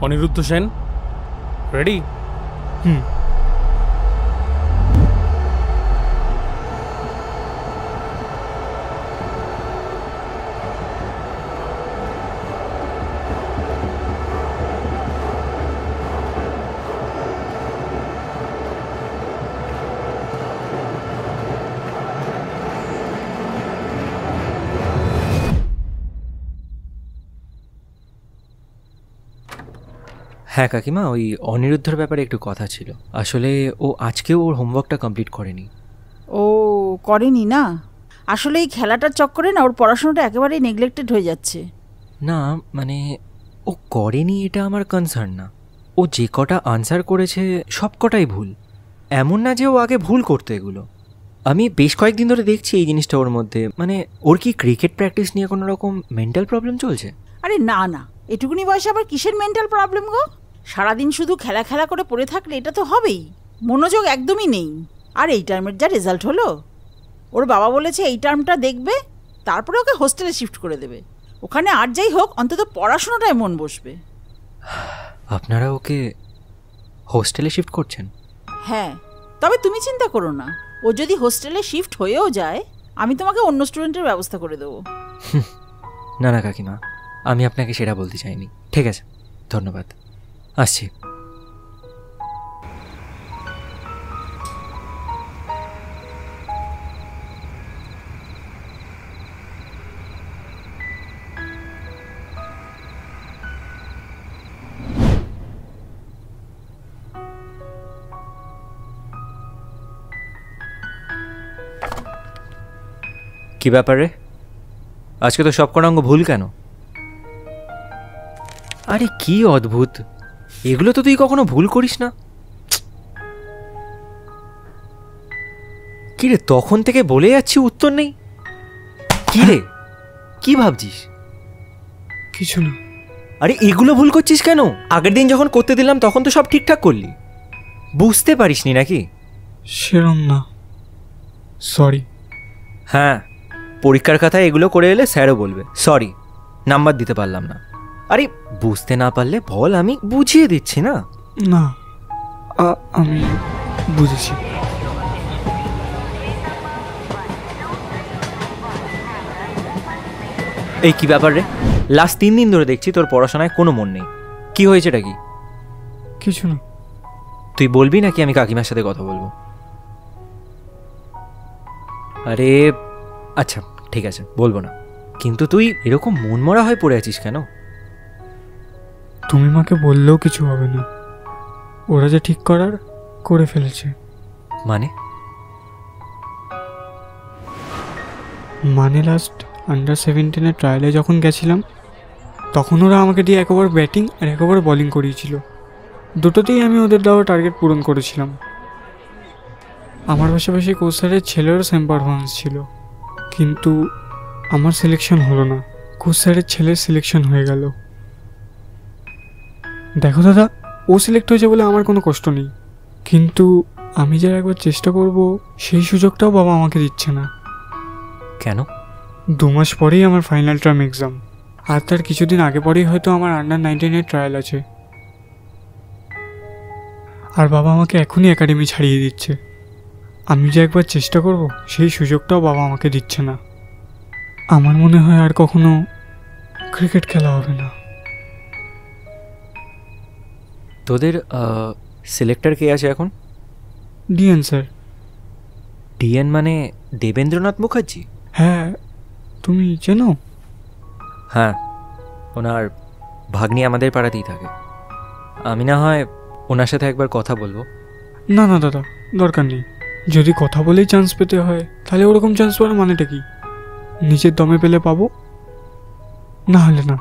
Aniruddha Sen, ready? হ্যাঁ কাকিমা, ওই অনিরুদ্ধর ব্যাপারে একটু কথা ছিল। আসলে ও আজকেও ওর হোমওয়ার্কটা কমপ্লিট করেনি। ও করেনি না? আসলে এই খেলাটার চক্করে না ওর পড়াশোনাটা একেবারেই নেগলেক্টেড হয়ে যাচ্ছে। না মানে ও করেনি এটা আমার কনসার্ন না। ও যে কটা আনসার করেছে সব কটাই ভুল। এমন না যে ও আগে ভুল করতো এগুলো। আমি বেশ কয়েকদিন ধরে দেখছি এই জিনিসটা ওর মধ্যে। মানে ওর কি ক্রিকেট প্র্যাকটিস নিয়ে কোনো রকম মেন্টাল প্রবলেম চলছে? আরে না না, এটুকুনি বয়সে আবার কিসের মেন্টাল প্রবলেম গো? সারাদিন শুধু খেলা খেলা করে পড়ে থাকলে এটা তো হবেই, মনোযোগ একদমই নেই। আর এই টার্মের যা রেজাল্ট হলো, ওর বাবা বলেছে এই টার্মটা দেখবে, তারপরে ওকে হোস্টেলে শিফট করে দেবে। ওখানে আর যাই হোক অন্তত পড়াশোনাটায় মন বসবে। আপনারা ওকে হোস্টেলে শিফট করছেন? হ্যাঁ, তবে তুমি চিন্তা করো না, ও যদি হোস্টেলে শিফট হয়েও যায় আমি তোমাকে অন্য স্টুডেন্টের ব্যবস্থা করে দেবো। না না কাকিমা, আমি আপনাকে সেটা বলতে চাইনি। ঠিক আছে, ধন্যবাদ, আসছি। কি ব্যাপারে আজকে তো সব কটা অঙ্ক ভুল কেন? আরে কি অদ্ভুত, এগুলো তো তুই কখনো ভুল করিস না। কি রে, তখন থেকে বলে যাচ্ছি উত্তর নেই। কি রে, কি ভাবছিস? কিছু না। আরে এগুলো ভুল করছিস কেন? আগের দিন যখন করতে দিলাম তখন তো সব ঠিকঠাক করলি। বুঝতে পারিসনি নাকি? সেরম না, সরি। হ্যাঁ, পরীক্ষার খাতায় এগুলো করে এলে স্যারও বলবে সরি, নাম্বার দিতে পারলাম না। আরে বুঝতে না পারলে বল, আমি বুঝিয়ে দিচ্ছি না। না, আমি বুঝেছি। এই কি ব্যাপার রে, লাস্ট 3 দিন ধরে দেখছি তোর পড়াশোনায় কোনো মন নেই। কি হয়েছেটা কি? কিছু না। তুই বলবি নাকি আমি কাকিমার সাথে কথা বলবো? আরে আচ্ছা ঠিক আছে, বলবো না। কিন্তু তুই এরকম মন মরা হয়ে পড়ে আছিস কেন? তুমি মাকে বললেও কিছু হবে না, ওরা যে ঠিক করার করে ফেলেছে। মানে লাস্ট আন্ডার 17-এর ট্রায়ালে যখন গেছিলাম তখন ওরা আমাকে দিয়ে একবার ব্যাটিং আর একবার বোলিং করিয়েছিল। দুটোতেই আমি ওদের দেওয়া টার্গেট পূরণ করেছিলাম। আমার পাশাপাশি কোচ স্যারের ছেলেরও সেম পারফরমেন্স ছিল, কিন্তু আমার সিলেকশন হলো না, কোচ স্যারের ছেলের সিলেকশন হয়ে গেল। দেখো দাদা, ও সিলেক্ট হয়েছে বলে আমার কোনো কষ্ট নেই, কিন্তু আমি যা একবার চেষ্টা করব সেই সুযোগটাও বাবা আমাকে দিচ্ছে না। কেন? 2 মাস পরেই আমার ফাইনাল টার্ম এক্সাম, আর তার কিছুদিন আগে পরেই হয়তো আমার আন্ডার 19-এর ট্রায়াল আছে। আর বাবা আমাকে এখনই একাডেমি ছাড়িয়ে দিচ্ছে। আমি যে একবার চেষ্টা করব সেই সুযোগটাও বাবা আমাকে দিচ্ছে না। আমার মনে হয় আর কখনো ক্রিকেট খেলা হবে না। তোদের সিলেক্টর কে আছে এখন? DNA sir. ডিএন মানে দেবেন্দ্রনাথ মুখার্জি? হ্যাঁ, তুমি চেনো? হ্যাঁ, ওনার ভাগ্নি আমাদের পাড়াতেই থাকে। আমি না হয় ওনার সাথে একবার কথা বলবো। না না দাদা, দরকার নেই। যদি কথা বলেই চান্স পেতে হয় তাহলে ওরকম চান্স পাওয়ার মানেটা কি? নিজের দমে পেলে পাবো, না হলে না।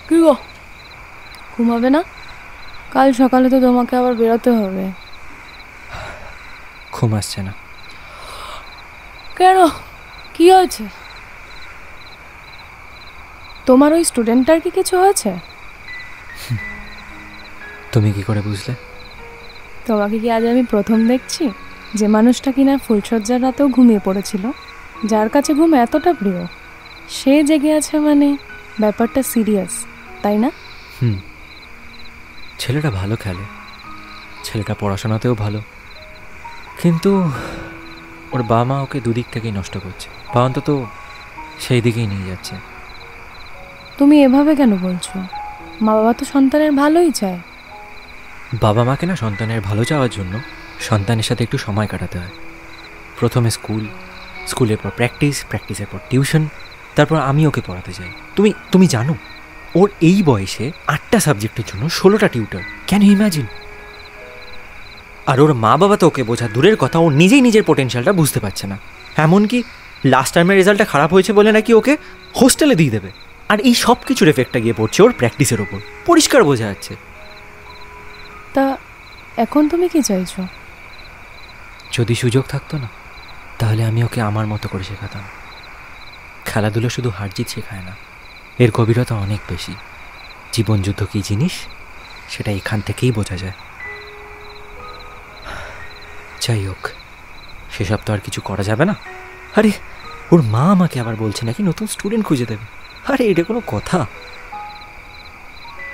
কি গো, ঘুমাবে না? কাল সকালে তো তোমাকে আবার বেরোতে হবে। ঘুম আসছে না। কেন, কি হয়েছে? তোমার ওই স্টুডেন্টটার কি কিছু হয়েছে? তুমি কি করে বুঝলে? তোমাকে কি আজ আমি প্রথম দেখছি? যে মানুষটা কিনা ফুলসজ্জার রাতেও ঘুমিয়ে পড়েছিল, যার কাছে ঘুম এতটা প্রিয়, সে জেগে আছে, মানে ব্যাপারটা সিরিয়াস, তাই না? ছেলেটা ভালো খেলে, ছেলেটা পড়াশোনাতেও ভালো, কিন্তু ওর বাবা মা ওকে দুদিক থেকেই নষ্ট করছে, বা অন্তত সেই দিকেই নিয়ে যাচ্ছে। তুমি এভাবে কেন বলছো? মা বাবা তো সন্তানের ভালোই চায়। বাবা মাকে না সন্তানের ভালো চাওয়ার জন্য সন্তানের সাথে একটু সময় কাটাতে হয়। প্রথমে স্কুলের পর প্র্যাকটিসের পর টিউশন, তারপর আমি ওকে পড়াতে যাই। তুমি জানো ওর এই বয়সে 8টা সাবজেক্টের জন্য 16টা টিউটর। Can you imagine? আর ওর মা বাবা তো ওকে বোঝা দূরের কথা, ও নিজেই নিজের পোটেনশিয়ালটা বুঝতে পারছে না। এমনকি লাস্ট টাইমের রেজাল্টটা খারাপ হয়েছে বলে নাকি ওকে হোস্টেলে দিয়ে দেবে। আর এই সব কিছুর এফেক্টটা গিয়ে পড়ছে ওর প্র্যাকটিসের ওপর, পরিষ্কার বোঝা যাচ্ছে। তা এখন তুমি কি চাইছো? যদি সুযোগ থাকতো না, তাহলে আমি ওকে আমার মতো করে শেখাতাম। খেলাধুলো শুধু হার জিত শেখায় না, এর গভীরতা অনেক বেশি। জীবনযুদ্ধ কী জিনিস সেটা এখান থেকেই বোঝা যায়। যাই হোক, সেসব তো আর কিছু করা যাবে না। আরে ওর মা আমাকে আবার বলছে নাকি নতুন স্টুডেন্ট খুঁজে দেবে। আরে এটা কোনো কথা?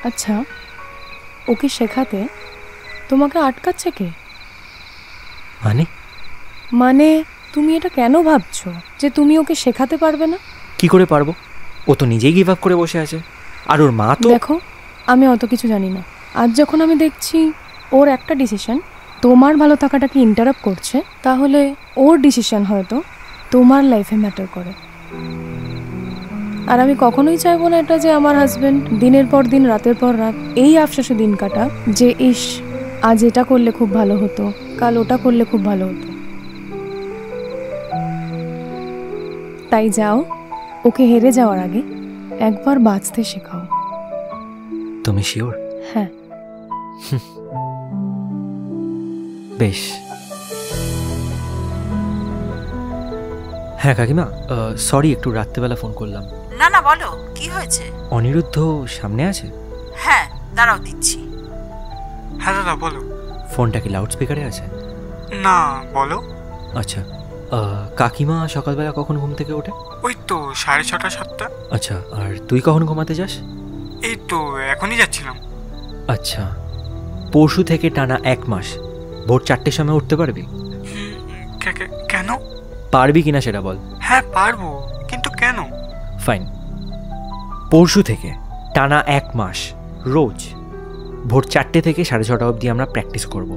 আচ্ছা, ওকে শেখাতে তোমাকে আটকাচ্ছে কে? মানে তুমি এটা কেন ভাবছো যে তুমি ওকে শেখাতে পারবে না? কি করে পারবো? ও তো নিজেই গিভ আপ করে বসে আছে, আর ওর মা তো। দেখো, আমি অত কিছু জানি না। আজ যখন আমি দেখছি ওর একটা ডিসিশন তোমার ভালো থাকাটাকে ইন্টারাপ্ট করছে, তাহলে ওর ডিসিশন হয়তো তোমার লাইফে ম্যাটার করে। আর আমি কখনোই চাইবো না এটা যে আমার হাজবেন্ড দিনের পর দিন, রাতের পর রাত এই আফসোসে দিন কাটা যে ইস, আজ এটা করলে খুব ভালো হতো, কাল ওটা করলে খুব ভালো হতো। তাই যাও, ওকে হেরে যাওয়ার আগে একবার বাঁচতে শেখাও। তুমি শিওর? হ্যাঁ। বেশ। হ্যাঁ কাকিমা, সরি একটু রাত্রেবেলা ফোন করলাম। না না, বলো কি হয়েছে? অনিরুদ্ধ সামনে আছে? হ্যাঁ, দাঁড়াও দিচ্ছি। হ্যাঁ দাদা বলো। ফোনটা কি লাউড স্পিকারে আছে? না, বলো। আচ্ছা, কাকিমা সকালবেলা কখন ঘুম থেকে ওঠে? ওই তো 6:30 7টা। আচ্ছা, আর তুই কখন ঘুমাতে যাস? এই তো এখনই যাচ্ছিলাম। আচ্ছা, পরশু থেকে টানা 1 মাস ভোর 4টের সময় উঠতে পারবি? কেন? পারবি কিনা সেটা বল। হ্যাঁ পারবো, কিন্তু কেন? ফাইন, পরশু থেকে টানা 1 মাস রোজ ভোর 4টে থেকে 6:30 অবধি আমরা প্র্যাকটিস করব।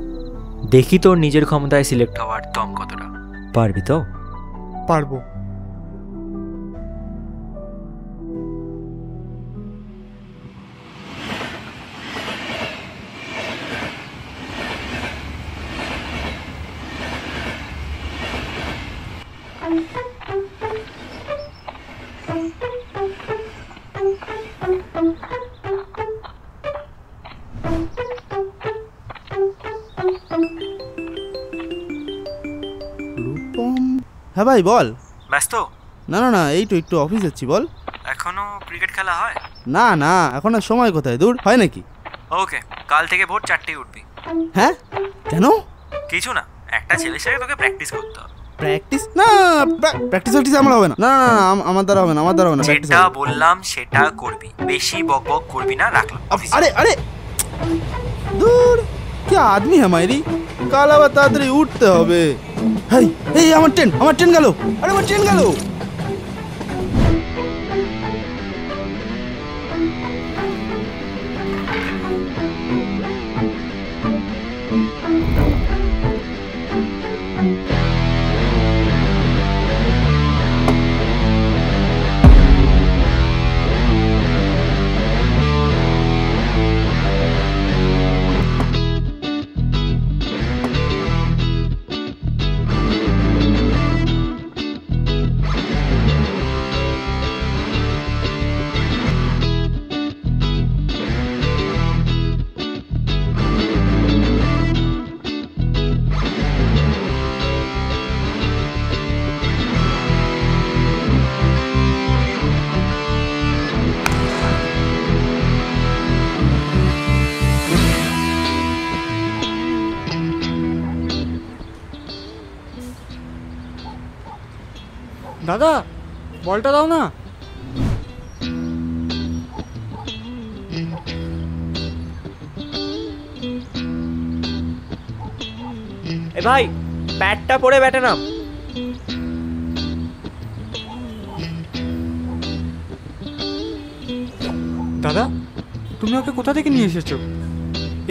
দেখি তোর নিজের ক্ষমতায় সিলেক্ট হওয়ার দম কতটা। পারবি তো? পারবো। হ্যাঁ ভাই বল। ব্যস্ত? না না না, এই তো একটু অফিস যাচ্ছি, বল। এখনো ক্রিকেট খেলা হয়? না না, এখন আর সময় কোথায়, দূর হয় নাকি। ওকে, কাল থেকে ভোর 4টেই উঠবি। হ্যাঁ কেন? কিছু না, একটা ছেলের সাথে তোকে প্র্যাকটিস করতে হবে। প্র্যাকটিস? না, প্র্যাকটিস আমার হবে না। না না না, আমার দ্বারা হবে না, আমার দ্বারা হবে না। যেটা বললাম সেটা করবি, বেশি বকবক করবি না। রাখলাম। আরে আরে দূর, কি আদমি হ্যাঁ মাইরি, কাল আবার তাড়াতাড়ি উঠতে হবে। হেই এই আমার ট্রেন গেল। আরে আমার ট্রেন গেল। দাদা বলটা দাও না। এ ভাই, ব্যাটটা পড়ে ব্যাটে নাম। দাদা তুমি ওকে কোথা থেকে নিয়ে এসেছো?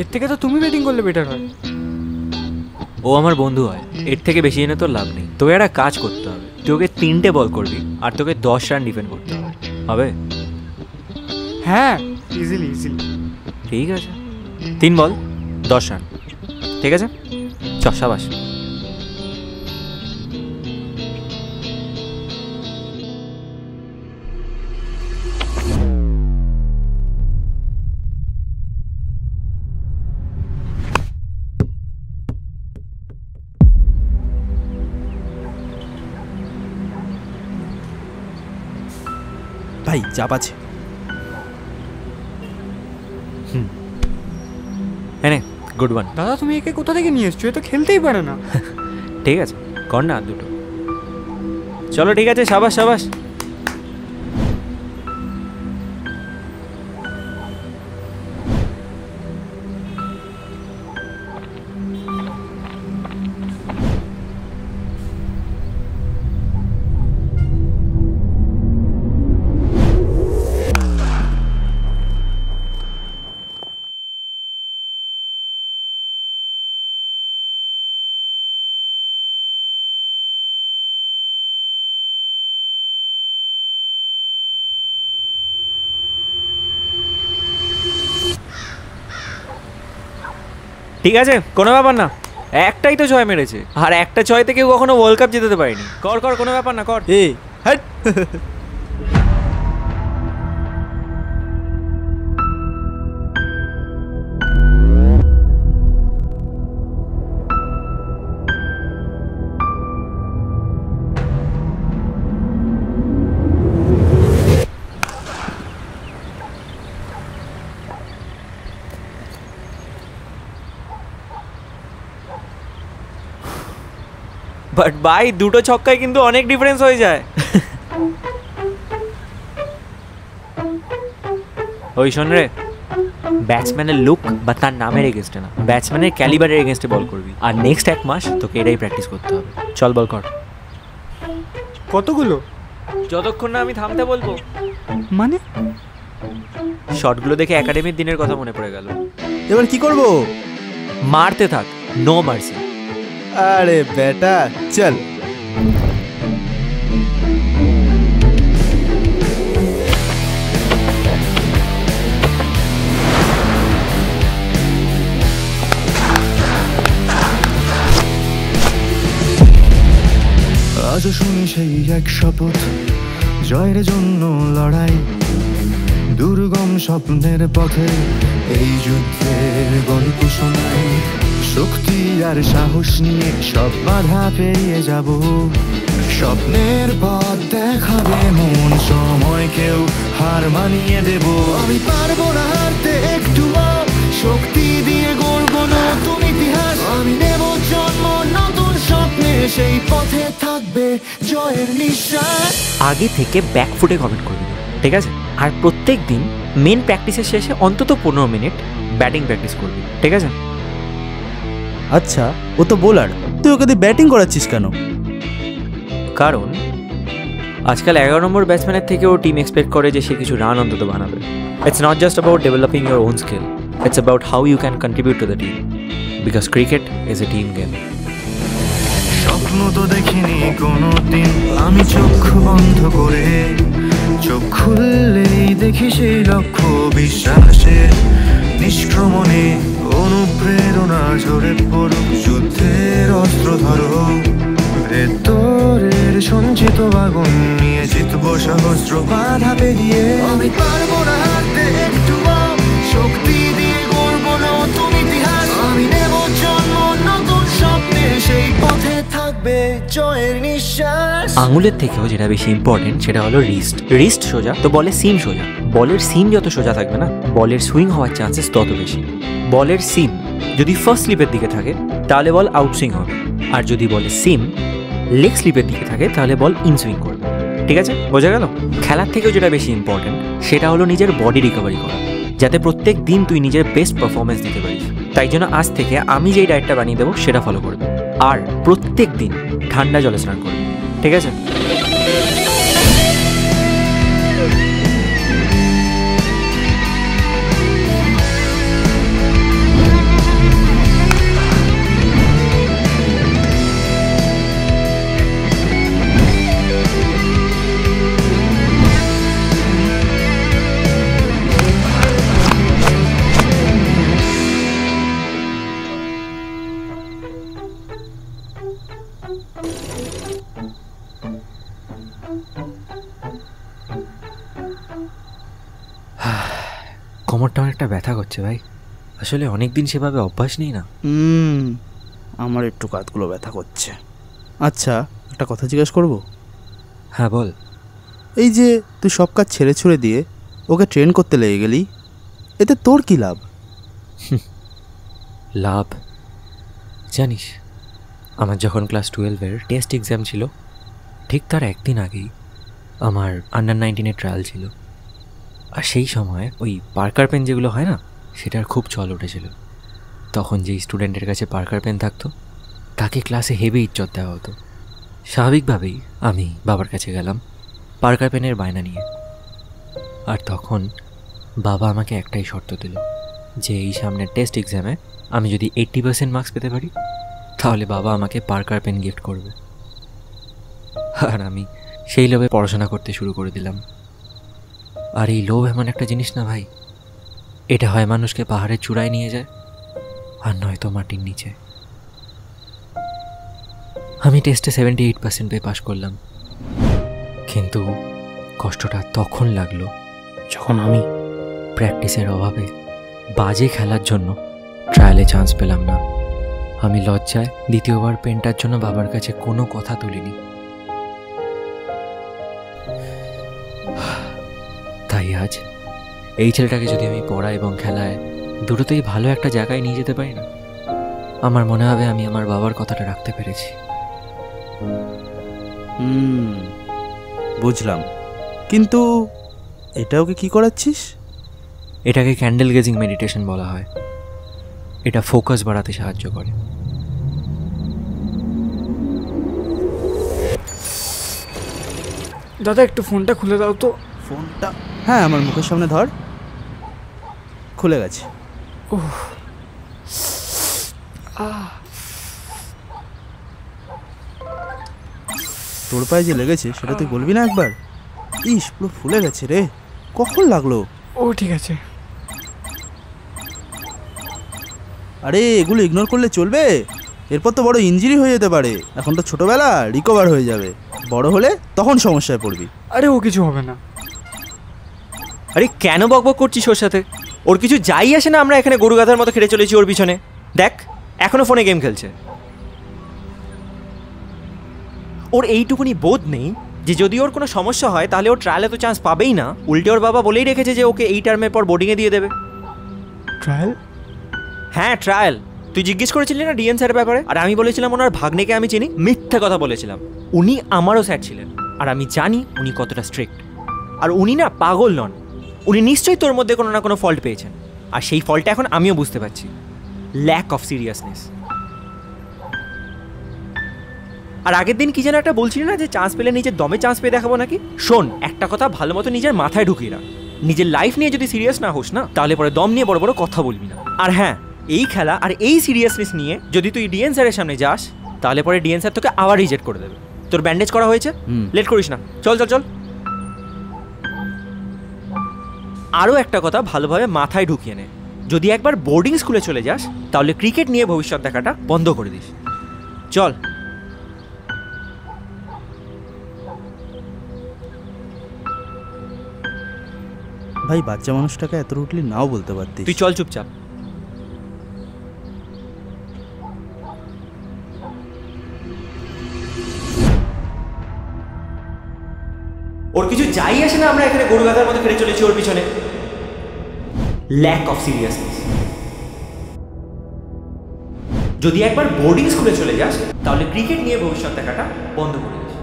এর থেকে তো তুমি ব্যাটিং করলে বেটার হয়। ও আমার বন্ধু হয়, এর থেকে বেশি এনে তোর লাভ নেই। তোকে একটা কাজ করতে হবে, তুই ওকে 3টে বল করবি আর তোকে 10 রান ডিফেন্ড করতে হবে। হবে? হ্যাঁ ইজিলি। ঠিক আছে, 3 বল 10 রান। ঠিক আছে, শাবাশ। ভাই চাপ আছে। হ্যাঁ, গুড ওয়ান। দাদা তুমি একে কোথা থেকে নিয়ে এসছো? এ তো খেলতেই পারে না। ঠিক আছে, কর না আর দুটো। চলো ঠিক আছে, শাবাশ শাবাশ। ঠিক আছে, কোনো ব্যাপার না। একটাই তো 6 মেরেছে, আর একটা 6 থেকে কখনো ওয়ার্ল্ড কাপ জিতাতে পারেনি। কর কর, কোনো ব্যাপার না, কর। হাট। বাট ভাই, দুটো ছক্কায় কিন্তু অনেক ডিফারেন্স হয়ে যায়। ওই শোন রে, ব্যাটসম্যানের লুক বা তার নামের এগেনস্টে না, ব্যাটসম্যানের ক্যালিবারের এগেনস্টে বল করবি। আর নেক্সট 1 মাস তোকে এটাই প্র্যাকটিস করতে হবে। চল বল কর। কতগুলো? যতক্ষণ না আমি থামতে বলবো। মানে শটগুলো দেখে একাডেমির দিনের কথা মনে পড়ে গেল। এবার কি করব? মারতে থাক, নো মার্সি। আরে বেটা চল। আজও শুনি সেই এক শপথ, জয়ের জন্য লড়াই, দুর্গম স্বপ্নের পথে এই যুদ্ধের গল্প শোনাই। শক্তি আর সাহস নিয়ে সব বাধা পেরিয়ে যাব, স্বপ্নের পথ দেখাবে মন, সময়কেও হার মানিয়ে দেব। আমি পারবো না হারতে একটু, শক্তি দিয়ে গড়ব নতুন ইতিহাস। আমি নেব জন্ম নতুন স্বপ্নে, সেই পথে থাকবে জয়ের নিঃশ্বাস। আগে থেকে ব্যাকফুটে কমেন্ট করবি, ঠিক আছে? আর প্রত্যেক দিন মেন প্র্যাকটিসের শেষে অন্তত 15 মিনিট ব্যাটিং প্র্যাকটিস করবি, ঠিক আছে? আচ্ছা, ও তো বোলার, তুই ওকে দিয়ে ব্যাটিং করাচ্ছিস কেন? কারণ আজকাল 11 নম্বর ব্যাটসম্যানের থেকেও টিম এক্সপেক্ট করে যে সে কিছু রান অন্তত বানাবে। It's not just about developing your own skill, it's about how you can contribute to the team, because cricket is a team game. স্বপ্ন তো দেখিনি কোনোদিন আমি চোখ বন্ধ করে, চোখ খুললেই দেখি সেই লক্ষ্য, বিশ্বাসে নিষ্ক্রমণে অনুপ্রেরণা ঝরে পড়ুক, যুদ্ধের অস্ত্র ধরো, ভেতরের সঞ্চিত আগুন নিয়ে জিতবো সহস্র বাধা পেরিয়ে। আমি পারবো না হারতে একটু, শক্তি দিয়ে গড়ব নতুন ইতিহাস। আমি নেব জন্ম নতুন স্বপ্নে, সেই পথে থাকবে জয়ের নিঃশ্বাস। আঙুলের থেকেও যেটা বেশি ইম্পর্টেন্ট সেটা হলো রিস্ট সোজা তো বলের সিম সোজা। বলের সিম যত সোজা থাকবে না, বলের সুইং হওয়ার চান্সেস তত বেশি। বলের সিম যদি ফার্স্ট স্লিপের দিকে থাকে তাহলে বল আউট সুইং হবে, আর যদি বলের সিম লেগ স্লিপের দিকে থাকে তাহলে বল ইন সুইং করবে। ঠিক আছে, বোঝা গেল? খেলার থেকেও যেটা বেশি ইম্পর্টেন্ট সেটা হলো নিজের বডি রিকভারি করা, যাতে প্রত্যেক দিন তুই নিজের বেস্ট পারফরমেন্স দিতে পারিস। তাই জন্য আজ থেকে আমি যেই ডায়েটটা বানিয়ে দেবো সেটা ফলো করবে, আর প্রত্যেক দিন ঠান্ডা জলে স্নান করবে, ঠিক আছে? কোমরটা অনেকটা ব্যথা করছে ভাই, আসলে অনেকদিন সেভাবে অভ্যাস নেই না। আমার একটু কাঁধগুলো ব্যথা করছে। আচ্ছা, একটা কথা জিজ্ঞেস করবো? হ্যাঁ বল। এই যে তুই সব কাজ ছেড়ে ছুড়ে দিয়ে ওকে ট্রেন করতে লেগে গেলি, এতে তোর কি লাভ? লাভ জানিস, আমার যখন ক্লাস 12-এর টেস্ট এক্সাম ছিল ঠিক তার একদিন আগেই আমার আন্ডার 19-এর ট্রায়াল ছিল। আর সেই সময় ওই পার্কার পেন যেগুলো হয় না, সেটার খুব চল উঠেছিল। তখন যেই স্টুডেন্টের কাছে পার্কার পেন থাকতো তাকে ক্লাসে হেভি ইজ্জত দেওয়া হতো। স্বাভাবিকভাবেই আমি বাবার কাছে গেলাম পার্কার পেনের বায়না নিয়ে। আর তখন বাবা আমাকে একটাই শর্ত দিল যে এই সামনের টেস্ট এক্সামে আমি যদি 80% মার্কস পেতে পারি তাহলে বাবা আমাকে পার্কার পেন গিফট করবে। আর আমি সেই লোভে পড়াশোনা করতে শুরু করে দিলাম। আর এই লোভ এমন একটা জিনিস না ভাই, এটা হয় মানুষকে পাহাড়ের চূড়ায় নিয়ে যায় আর নয়তো মাটির নিচে। আমি টেস্টে 78% পেয়ে পাশ করলাম, কিন্তু কষ্টটা তখন লাগলো যখন আমি প্র্যাকটিসের অভাবে বাজে খেলার জন্য ট্রায়ালে চান্স পেলাম না। আমি লজ্জায় দ্বিতীয়বার পেনটার জন্য বাবার কাছে কোনো কথা তুলিনি। তাই আজ এই ছেলেটাকে যদি আমি পড়া এবং খেলায় দুটোতেই ভালো একটা জায়গায় নিয়ে যেতে পারি না, আমার মনে হবে আমি আমার বাবার কথাটা রাখতে পেরেছি। বুঝলাম, কিন্তু এটা ওকে কি করাচ্ছিস? এটাকে ক্যান্ডেল গেজিং মেডিটেশন বলা হয়। এটা ফোকাস বাড়াতে সাহায্য করে। দাদা একটু ফোনটা খুলে দাও তো। ফোনটা? হ্যাঁ, আমার মুখের সামনে ধর। খুলে গেছে। তোর পায়ে যে লেগেছে সেটা তুই বলবি না একবার? ইস, পুরো ফুলে গেছে রে। কখন লাগলো? ও ঠিক আছে। আরে এগুলো ইগনোর করলে চলবে? এরপর তো বড় ইনজুরি হয়ে যেতে পারে। এখন তো ছোটবেলা, রিকভার হয়ে যাবে। বড় হলে তখন সমস্যায় পড়বি। আরে ও কিছু হবে না। আরে কেন বকবক করছিস ওর সাথে? ওর কিছু যাই আসে না, আমরা এখানে গরু গাধার মতো খেটে চলেছি ওর পিছনে। দেখ, এখনো ফোনে গেম খেলছে। ওর এইটুকুনি বোধ নেই যে যদি ওর কোনো সমস্যা হয় তাহলে ওর ট্রায়ালে তো চান্স পাবেই না, উল্টে ওর বাবা বলেই রেখেছে যে ওকে এই টার্মের পর বোর্ডিংয়ে দিয়ে দেবে। ট্রায়াল? হ্যাঁ ট্রায়াল। তুই জিজ্ঞেস করেছিলি না ডিএন স্যারের ব্যাপারে? আর আমি বলেছিলাম ওনার ভাগ্নেকে আমি চিনি। মিথ্যা কথা বলেছিলাম। উনি আমারও স্যার ছিলেন, আর আমি জানি উনি কতটা স্ট্রিক্ট। আর উনি না পাগল নন, উনি নিশ্চয়ই তোর মধ্যে কোনো না কোনো ফল্ট পেয়েছেন। আর সেই ফল্টটা এখন আমিও বুঝতে পারছি, ল্যাক অফ সিরিয়াসনেস। আর আগের দিন কি যেন একটা বলছিলি না যে চান্স পেলে নিজের দমে চান্স পেয়ে দেখাবো নাকি? শোন, একটা কথা ভালো মতো নিজের মাথায় ঢুকিয়ে রাখ। নিজের লাইফ নিয়ে যদি সিরিয়াস না হোস না, তাহলে পরে দম নিয়ে বড় বড় কথা বলবি না। আর হ্যাঁ, এই খেলা আর এই সিরিয়াসনেস নিয়ে যদি তুই ডিএন স্যারের সামনে যাস, তাহলে পরে ডিএন স্যার তোকে আবার রিজেক্ট করে দেবে। তোর ব্যান্ডেজ করা হয়েছে, লেট করিস না, চল চল চল। আরও একটা কথা ভালোভাবে মাথায় ঢুকিয়ে নে, যদি একবার বোর্ডিং স্কুলে চলে যাস তাহলে ক্রিকেট নিয়ে ভবিষ্যৎ দেখাটা বন্ধ করে দিস। চল। ভাই, বাচ্চা মানুষটাকে এত রুটলি নাও বলতে পারতিস। তুই চল চুপচাপ। ওর কিছু যাই আসে না, আমরা এখানে গরু গাধার মতো ফিরে চলেছি ওর পিছনে। Lack of seriousness. যদি একবার বোর্ডিং স্কুলে চলে যাস তাহলে ক্রিকেট নিয়ে ভবিষ্যৎ দেখাটা বন্ধ করে দিস।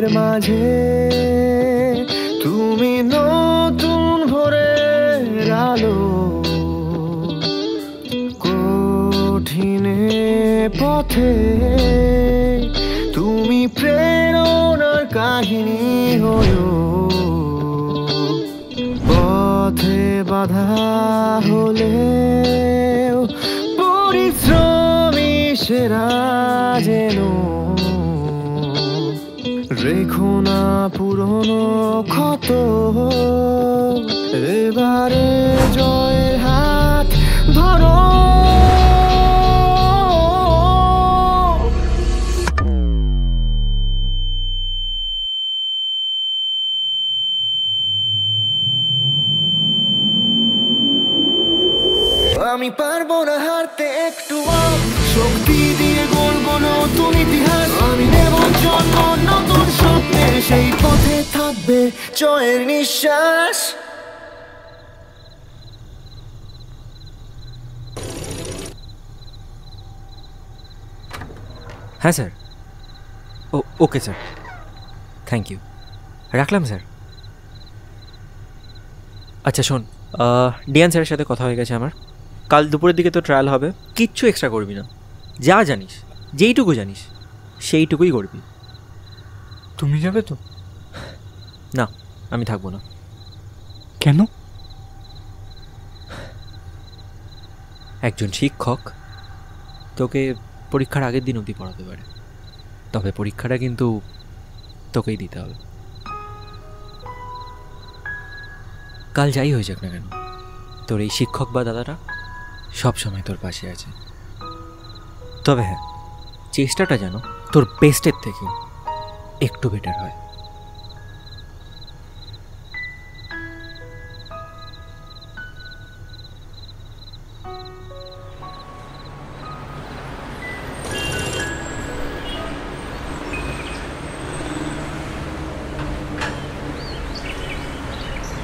এর মাঝে তুমি নতুন ভোরের আলো, কঠিনে পথে তুমি প্রেরণার কাহিনী হয়ো, পথে বাধা হলেও পরিশ্রমী সেরা যেন, রেখো না পুরনো ক্ষত, এবারে জয়ের হাত ধরো। আমি পারবো না হারতে একটু, শক্তি দিয়ে গড়বো নতুন ইতিহাস। আমি নেব জন্ম নতুন স্বপ্নে, সেই পথে থাকবে জয়ের নিঃশ্বাস। হ্যাঁ sir, okay sir, thank you, রাখলাম স্যার। আচ্ছা শোন, ডিয়ান স্যারের সাথে কথা হয়ে গেছে আমার, কাল দুপুরের দিকে তো ট্রায়াল হবে, কিচ্ছু এক্সট্রা করবি না, যা জানিস যেইটুকু জানিস সেইটুকুই করবি। তুমি যাবে তো? না, আমি থাকবো না। কেন? একজন শিক্ষক তোকে পরীক্ষার আগের দিন অবধি পড়াতে পারে, তবে পরীক্ষাটা কিন্তু তোকেই দিতে হবে। কাল যাই হয়ে যাক না কেন, তোর এই শিক্ষক বা দাদাটা সব সময় তোর পাশে আছে। তবে হ্যাঁ, চেষ্টাটা যেন তোর বেস্টের থেকে একটু বেটার হয়।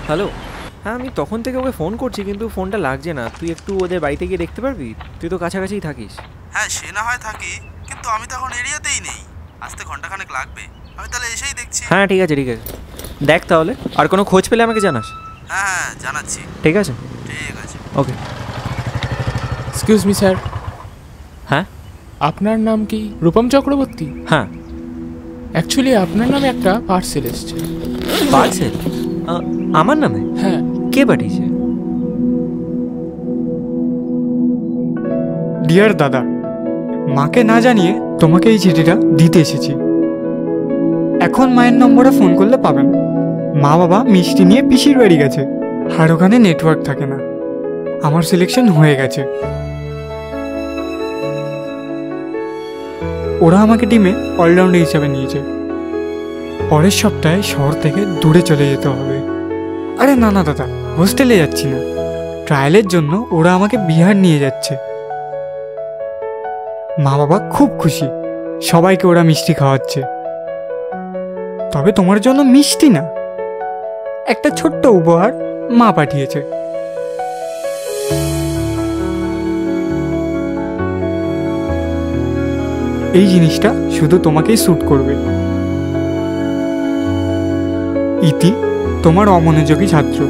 হ্যালো, হ্যাঁ আমি তখন থেকে ওকে ফোন করছি কিন্তু ফোনটা লাগছে না। তুই একটু ওদের বাড়িতে গিয়ে দেখতে পারবি? তুই তো কাছাকাছিই থাকিস। হ্যাঁ সে না হয় থাকি, কিন্তু আমি তো এখন এরিয়াতেই নেই, আসতে ঘন্টাখানেক লাগবে। আমি তাহলে এসেই দেখছি। হ্যাঁ ঠিক আছে ঠিক আছে, দেখ তাহলে, আর কোনো খোঁজ পেলে আমাকে জানাস। হ্যাঁ হ্যাঁ জানাচ্ছি। ঠিক আছে, ঠিক আছে, ওকে। এক্সকিউজ মি স্যার, হ্যাঁ আপনার নাম কি রূপম চক্রবর্তী? হ্যাঁ। অ্যাকচুয়ালি আপনার নামে একটা পার্সেল এসছে। পার্সেল? আমার নামে? হ্যাঁ। কে পাঠিয়েছে? ডিয়ার দাদা, মাকে না জানিয়ে তোমাকে এই চিঠিটা দিতে এসেছি। এখন মায়ের নম্বরে ফোন করলে পাবেন। মা বাবা মিষ্টি নিয়ে পিসির বাড়ি গেছে, আর ওখানে নেটওয়ার্ক থাকে না। আমার সিলেকশন হয়ে গেছে, ওরা আমাকে টিমে অলরাউন্ডার হিসাবে নিয়েছে। পরের সপ্তাহে শহর থেকে দূরে চলে যেতে হবে। আরে না না দাদা, হোস্টেলে যাচ্ছি না, ট্রায়ালের জন্য ওরা আমাকে বিহার নিয়ে যাচ্ছে। মা বাবা খুব খুশি, সবাইকে ওরা মিষ্টি খাওয়াচ্ছে। তবে তোমার জন্য মিষ্টি না, একটা ছোট্ট উপহার মা পাঠিয়েছে। এই জিনিসটা শুধু তোমাকেই স্যুট করবে। ইতি, তোমার অমনোযোগী ছাত্র।